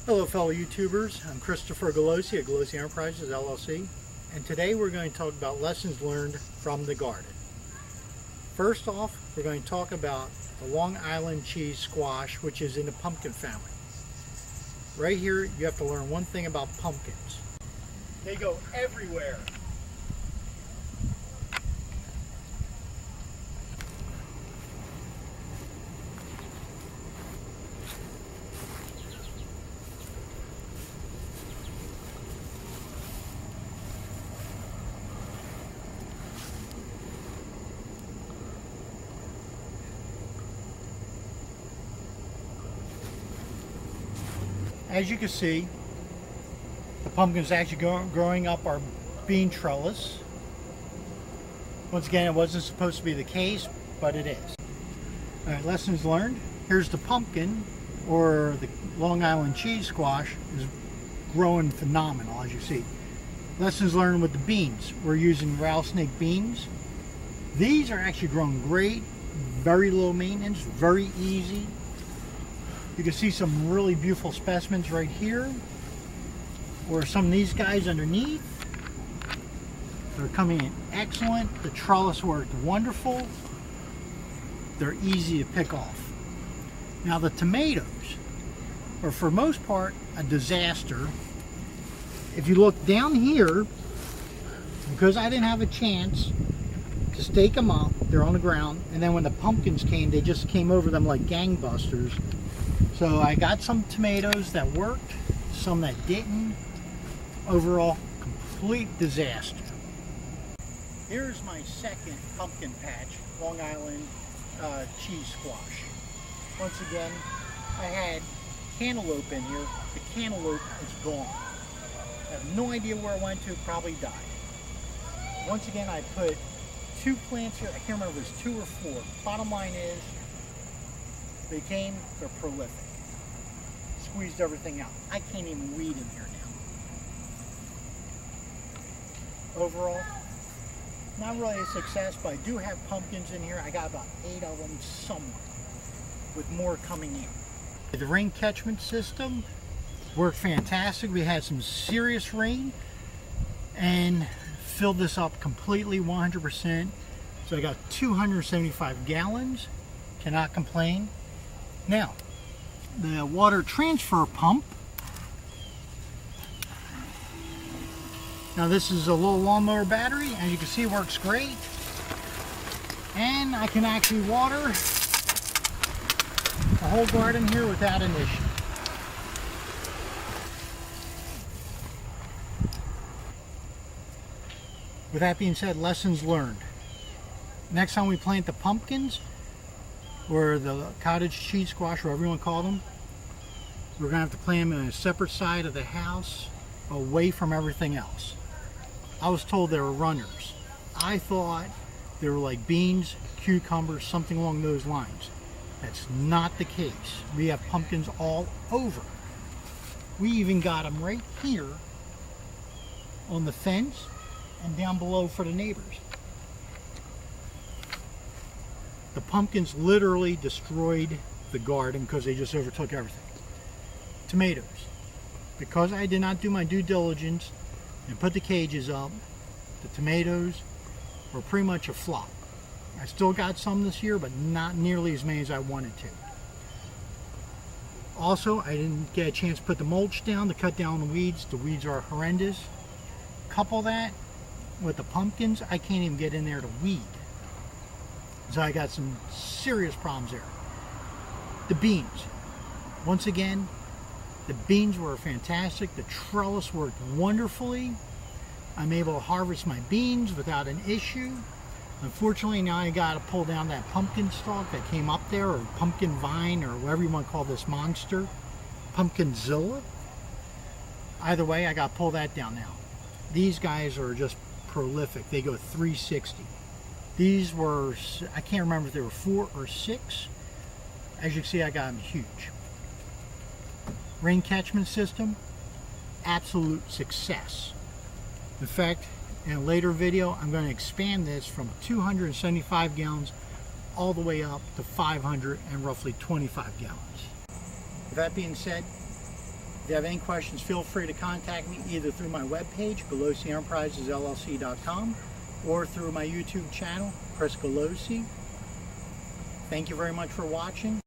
Hello fellow YouTubers, I'm Christopher Galosi at Galosi Enterprises LLC, and today we're going to talk about lessons learned from the garden. First off, we're going to talk about the Long Island cheese squash, which is in the pumpkin family. Right here you have to learn one thing about pumpkins. They go everywhere. As you can see, the pumpkin is actually growing up our bean trellis. Once again, it wasn't supposed to be the case, but it is. All right, lessons learned. Here's the pumpkin, or the Long Island cheese squash, is growing phenomenal, as you see. Lessons learned with the beans. We're using Rattlesnake Beans. These are actually growing great, very low maintenance, very easy. You can see some really beautiful specimens right here, or some of these guys underneath. They're coming in excellent. The trellis worked wonderful. They're easy to pick off. Now the tomatoes are for most part a disaster. If you look down here, because I didn't have a chance to stake them up, they're on the ground, and then when the pumpkins came, they just came over them like gangbusters. So I got some tomatoes that worked, some that didn't. Overall, complete disaster. Here's my second pumpkin patch, Long Island cheese squash. Once again, I had cantaloupe in here. The cantaloupe is gone. I have no idea where it went to, probably died. Once again, I put 2 plants here. I can't remember if it was 2 or 4. Bottom line is, they're prolific. Squeezed everything out. I can't even weed in here now. Overall, not really a success, but I do have pumpkins in here. I got about 8 of them somewhere, with more coming in. The rain catchment system worked fantastic. We had some serious rain and filled this up completely 100%. So I got 275 gallons. Cannot complain. Now, the water transfer pump. Now this is a little lawnmower battery, and you can see it works great. And I can actually water the whole garden here without an issue. With that being said, lessons learned. Next time we plant the pumpkins, or the cottage cheese squash, or whatever you want to call them, we're going to have to plant them on a separate side of the house, away from everything else. I was told they were runners. I thought they were like beans, cucumbers, something along those lines. That's not the case. We have pumpkins all over. We even got them right here on the fence and down below for the neighbors. The pumpkins literally destroyed the garden because they just overtook everything. Tomatoes. Because I did not do my due diligence and put the cages up, the tomatoes were pretty much a flop. I still got some this year, but not nearly as many as I wanted to. Also, I didn't get a chance to put the mulch down to cut down the weeds. The weeds are horrendous. Couple that with the pumpkins, I can't even get in there to weed. So I got some serious problems there. The beans. Once again, the beans were fantastic. The trellis worked wonderfully. I'm able to harvest my beans without an issue. Unfortunately, now I got to pull down that pumpkin stalk that came up there, or pumpkin vine, or whatever you want to call this monster. Pumpkinzilla. Either way, I got to pull that down now. These guys are just prolific. They go 360. These were, I can't remember if they were 4 or 6. As you can see, I got them huge. Rain catchment system, absolute success. In fact, in a later video, I'm going to expand this from 275 gallons all the way up to 500 and roughly 25 gallons. With that being said, If you have any questions, feel free to contact me either through my webpage, GalosieEnterprisesLLC.com, or through my YouTube channel, Chris Galosi. Thank you very much for watching.